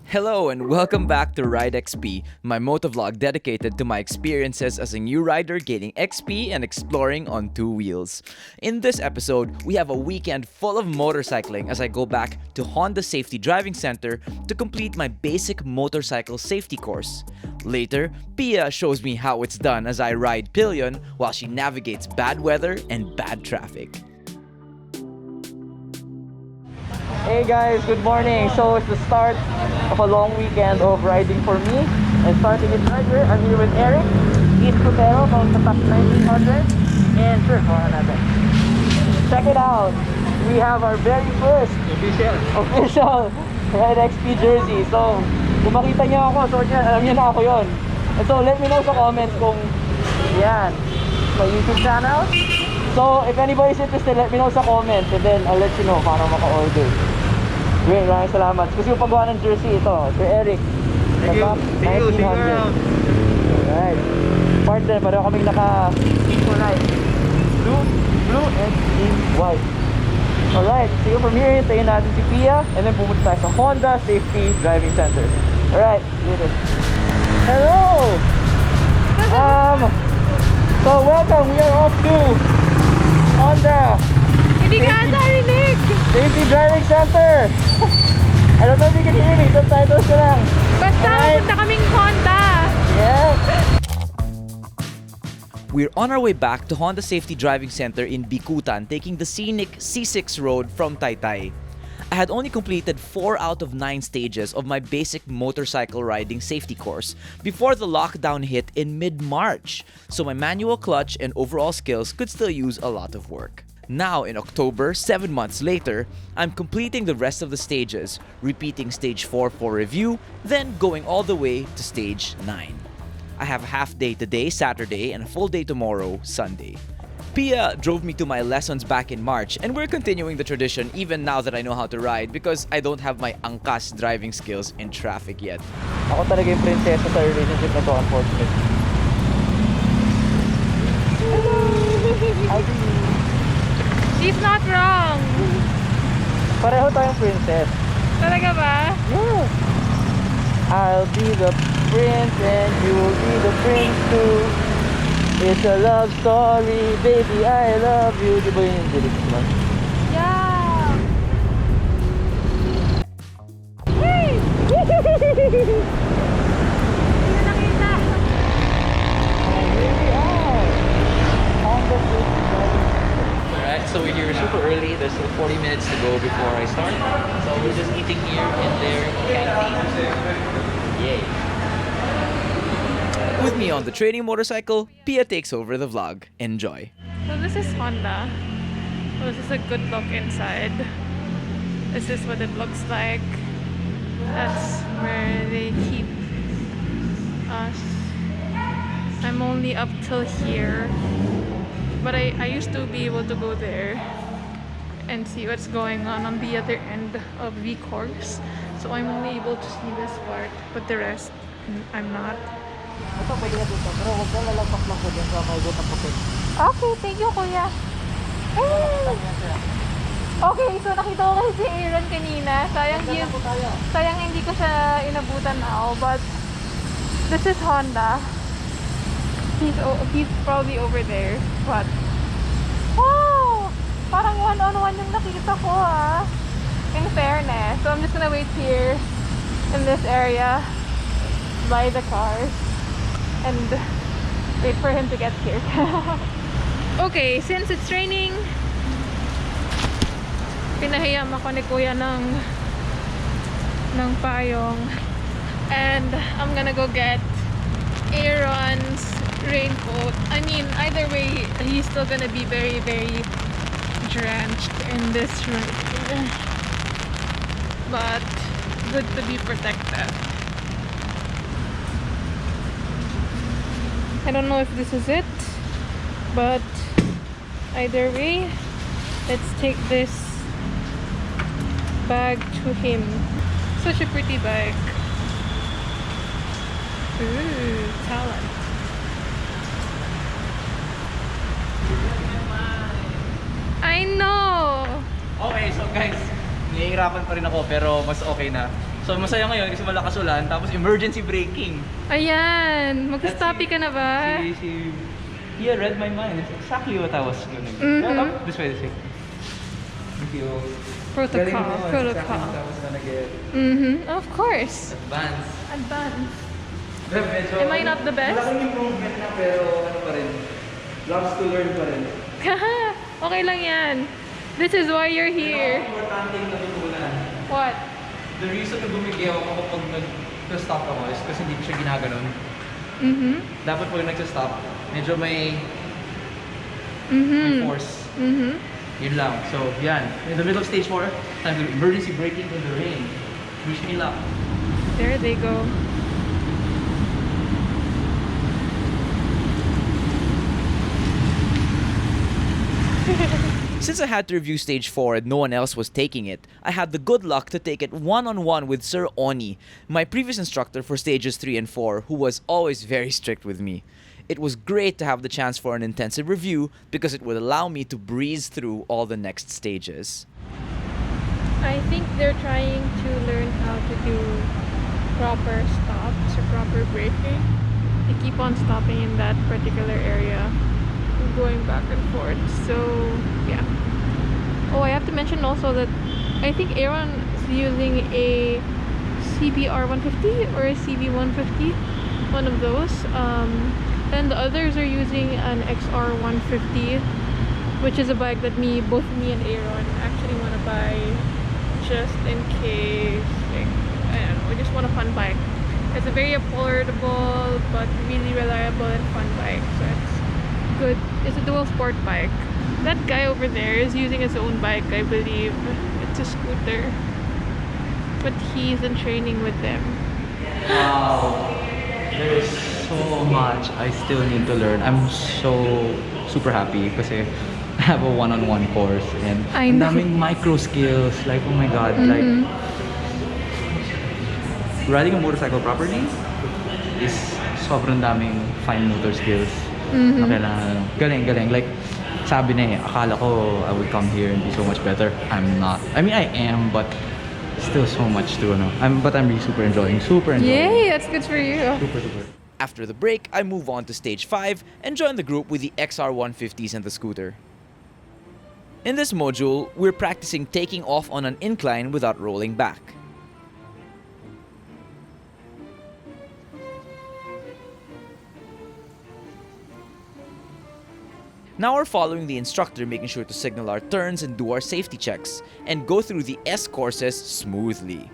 Hello and welcome back to Ride XP, my motovlog dedicated to my experiences as a new rider gaining XP and exploring on two wheels. In this episode, we have a weekend full of motorcycling as I go back to Honda Safety Driving Center to complete my basic motorcycle safety course. Later, Pia shows me how it's done as I ride pillion while she navigates bad weather and bad traffic. Hey guys, good morning. So it's the start of a long weekend of riding for me. And starting it right here, I'm here with Eric, East Cotero from the Tapak 1900. And sure, natin. Check it out. We have our very first official Ride XP jersey. So, kung makita niyo ako, so yan, alam niyo na ako yon. And so, let me know sa comments kung yan, my YouTube channel. So, if anybody's interested, let me know sa comments and then I'll let you know paano maka-order. Great, maraming salamat. Kasi yung paggawa ng jersey ito, Sir Eric. Thank you. 1900. Alright. Partner, pareho kaming naka-equalize. Blue and green white. Alright, so from here, hintayin natin si Pia and then pumunta tayo sa Honda Safety Driving Center. Alright, dito. Hello! So welcome, we are off to Honda Hindi ka narinig! Safety Driving Center. I don't know if you can hear me, subtitles ko lang. Basta, punta kaming Honda! Yeah. We're on our way back to Honda Safety Driving Center in Bicutan, taking the scenic C6 road from Taytay. I had only completed 4 out of 9 stages of my basic motorcycle riding safety course before the lockdown hit in mid-March, so my manual clutch and overall skills could still use a lot of work. Now in October, 7 months later, I'm completing the rest of the stages, repeating stage 4 for review, then going all the way to stage 9. I have a half day today, Saturday, and a full day tomorrow, Sunday. Pia drove me to my lessons back in March, and we're continuing the tradition even now that I know how to ride because I don't have my angkas driving skills in traffic yet. Ako talaga yung prinsesa sa relationship na to, unfortunately. She's not wrong! Pareho tayong princess. Talaga ba? Yeah. I'll be the prince and you will be the prince too. It's a love story, baby, I love you. Di ba yun yung lyrics mo? Yeah! Hey! Hindi na nakita! Here we are. Honda Safety Driving Center. Alright, so we're here super early. There's still 40 minutes to go before I start. So we're just eating here in their canteen. Yay! With me on the training motorcycle, Pia takes over the vlog. Enjoy. So this is Honda. So this is a good look inside. This is what it looks like. That's where they keep us. I'm only up till here. But I used to be able to go there and see what's going on the other end of the course. So I'm only able to see this part, but the rest, I'm not. Ito pwede na dito, pero huwag ka lalagpak lang ko dyan sa may gutang pupit. Okay, thank you, kuya. Hey! Okay, so nakita ko kasi si Aaron kanina. Sayang hindi ko siya inabutan now, but this is Honda. He's probably over there, but wow! Parang one-on-one yung nakita ko, ah. In fairness. So I'm just gonna wait here in this area by the cars and wait for him to get here. Okay, since it's raining, pinahiyam ako ni kuya ng payong, and I'm gonna go get Aaron's raincoat. I mean, either way, he's still gonna be very, very drenched in this rain, but good to be protected. I don't know if this is it, but either way, let's take this bag to him. Such a pretty bag. Ooh, talent. I know. Okay, so guys, Nahihirapan pa rin ako pero mas okay na. So masaya ngayon kasi malakas ulan, tapos emergency braking. Ayan! Mag-stoppy ka na ba? He read my mind. It's exactly what I was gonna do. Mhm. Oh, this way, this way. Thank you. Protocol. Galing mo, it's Protocol. exactly what I was gonna get. Of course. Advance. Advance. Pero medyo, Am I not the best? Malaking improvement na pero ano pa rin. Loves to learn pa rin. Okay lang yan. This is why you're here. Importante yung natutunan. What? The reason na bumigay ako kapag nag-stop ako is kasi hindi ko siya ginaganon. Dapat pag nag-stop, medyo may force. Yun lang. So, yan. In the middle of stage 4, time to do emergency braking in the rain. Wish me luck. There they go. Since I had to review stage 4 and no one else was taking it, I had the good luck to take it one-on-one with Sir Oni, my previous instructor for stages 3 and 4, who was always very strict with me. It was great to have the chance for an intensive review because it would allow me to breeze through all the next stages. I think they're trying to learn how to do proper stops or proper braking. They keep on stopping in that particular area, going back and forth. So yeah. Oh, I have to mention also that I think Aaron is using a CBR 150 or a CB 150, one of those. And the others are using an XR 150, which is a bike that both me and Aaron actually want to buy just in case. Like, I don't know, we just want a fun bike. It's a very affordable but really reliable and fun bike. So it's good. It's a dual sport bike. That guy over there is using his own bike, I believe. It's a scooter. But he's in training with them. Wow. There is so much I still need to learn. I'm so super happy kasi I have a one-on-one course and I ang know. daming micro skills. Like, oh my god, like riding a motorcycle properly is sobrang daming fine motor skills na kailangan. Galing. Like, sabi na eh, akala ko I would come here and be so much better. I'm not. I mean, I am, but still so much to know. But I'm really super enjoying. Yay, that's good for you. Super. After the break, I move on to stage 5 and join the group with the XR 150s and the scooter. In this module, we're practicing taking off on an incline without rolling back. Now we're following the instructor, making sure to signal our turns and do our safety checks, and go through the S courses smoothly.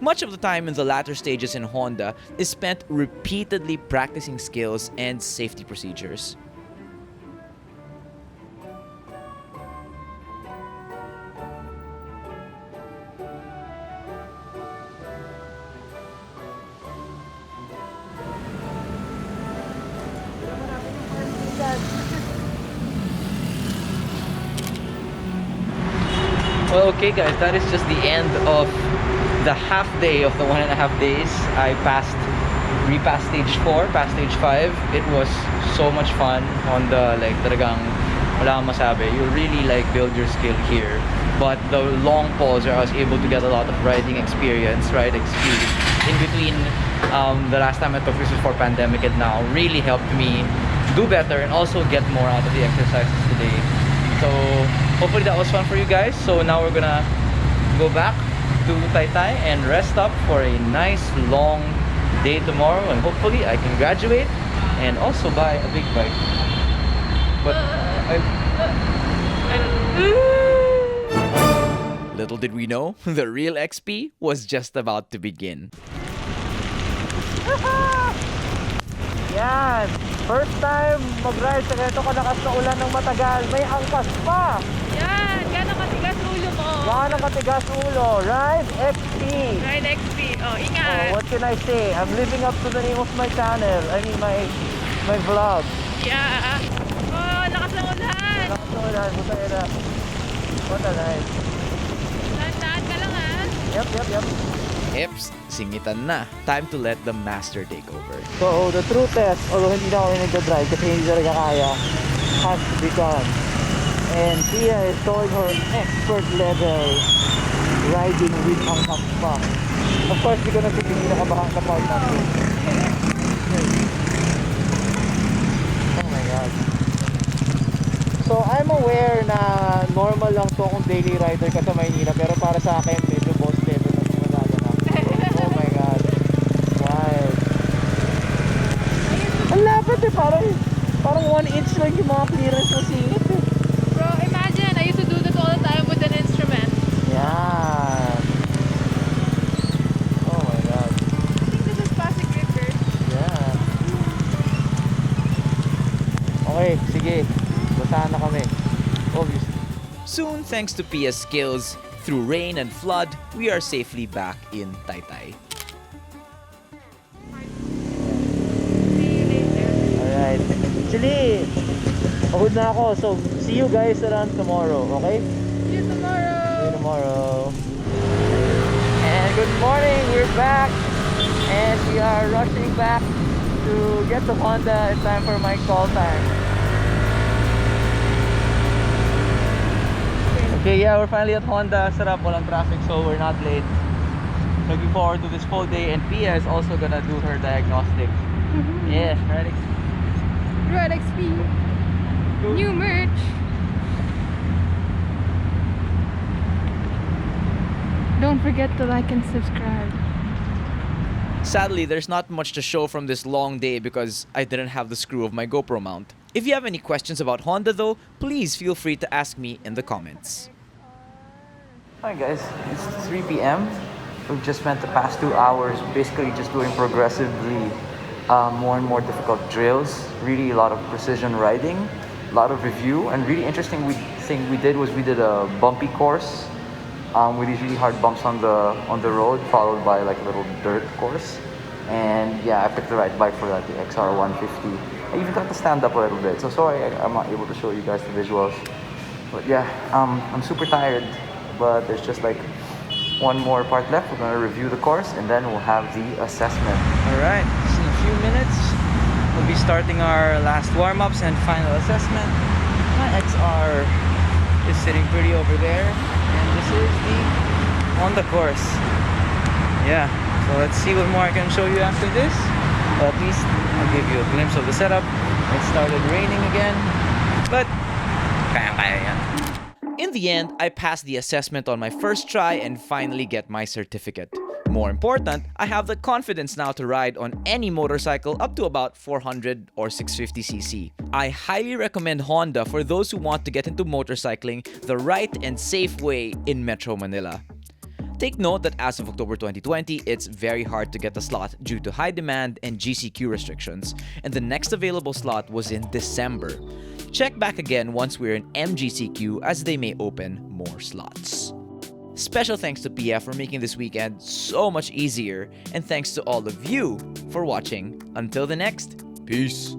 Much of the time in the latter stages in Honda is spent repeatedly practicing skills and safety procedures. Well, okay guys, that is just the end of the half day of the 1.5 days. I repassed stage 4, past stage 5. It was so much fun on the, like, talagang wala kang masabi. You really like build your skill here. But the long pause where I was able to get a lot of riding experience, in between the last time I took this before pandemic and now really helped me do better and also get more out of the exercises today. So hopefully that was fun for you guys. So now we're gonna go back to Taytay and rest up for a nice long day tomorrow, and hopefully I can graduate and also buy a big bike. But little did we know, the real XP was just about to begin. Yan! First time mag-ride sa ganito kalakas na ulan ng matagal. May angkas pa! Yan! Gano'ng katigas ulo mo? Gaano katigas ulo? Ride XP! Ride XP. Oh, Oh, ingat. what can I say? I'm living up to the name of my channel. I mean, my vlog. Yeah. Oh, lakas ng ulan. Lakas na ulan. Buta yun na. What a ride. Dahan-dahan ka lang, ha? Yep. Eps, singitan na. Time to let the master take over. So, the true test, although hindi na ako nagdadrive kasi hindi talaga kaya, has to be done. And Tia is showing her expert level riding with ang hakbang. Of course, di ko na yung pinakabahan na part natin. Oh my God. So, I'm aware na normal lang to kung daily rider ka sa Maynila, pero para sa akin, medyo boss level na yung magaganap. Oh my God. Wild. Ang lapit eh, parang 1 inch lang yung mga clearance na singit eh. Bro, imagine, I used to do that all the time with an instrument. Yan. Oh my God. I think this is plastic gripper. Yan. Okay, sige. Basahan na kami. Obviously. Soon, thanks to Pia's skills, through rain and flood, we are safely back in Taytay. See you later. Alright. Actually, pagod na ako. So, see you guys around tomorrow, okay? See you tomorrow. See you tomorrow. And good morning, we're back. And we are rushing back to get to Honda in time for my call time. Okay, yeah, we're finally at Honda. Sarap, walang traffic, so we're not late. Looking forward to this full day. And Pia is also gonna do her diagnostic. Yeah, right. Red XP. New merch. Don't forget to like and subscribe. Sadly, there's not much to show from this long day because I didn't have the screw of my GoPro mount. If you have any questions about Honda though, please feel free to ask me in the comments. Hi guys, it's 3 p.m. We've just spent the past 2 hours basically just doing progressively more and more difficult drills. Really a lot of precision riding, a lot of review, and really interesting thing we did was we did a bumpy course with these really hard bumps on the road, followed by like a little dirt course. And yeah, I picked the right bike for that, the XR150. I even got to stand up a little bit, so sorry I'm not able to show you guys the visuals. But yeah, I'm super tired, but there's just like one more part left. We're gonna review the course and then we'll have the assessment. Alright, just in a few minutes, we'll be starting our last warm-ups and final assessment. My XR is sitting pretty over there, and this is the Honda course. Yeah, so let's see what more I can show you after this. But at least I'll give you a glimpse of the setup. It started raining again, but kaya yan. In the end, I passed the assessment on my first try and finally get my certificate. More important, I have the confidence now to ride on any motorcycle up to about 400 or 650cc. I highly recommend Honda for those who want to get into motorcycling the right and safe way in Metro Manila. Take note that as of October 2020, it's very hard to get a slot due to high demand and GCQ restrictions, and the next available slot was in December. Check back again once we're in MGCQ as they may open more slots. Special thanks to Pia for making this weekend so much easier, and thanks to all of you for watching. Until the next, peace!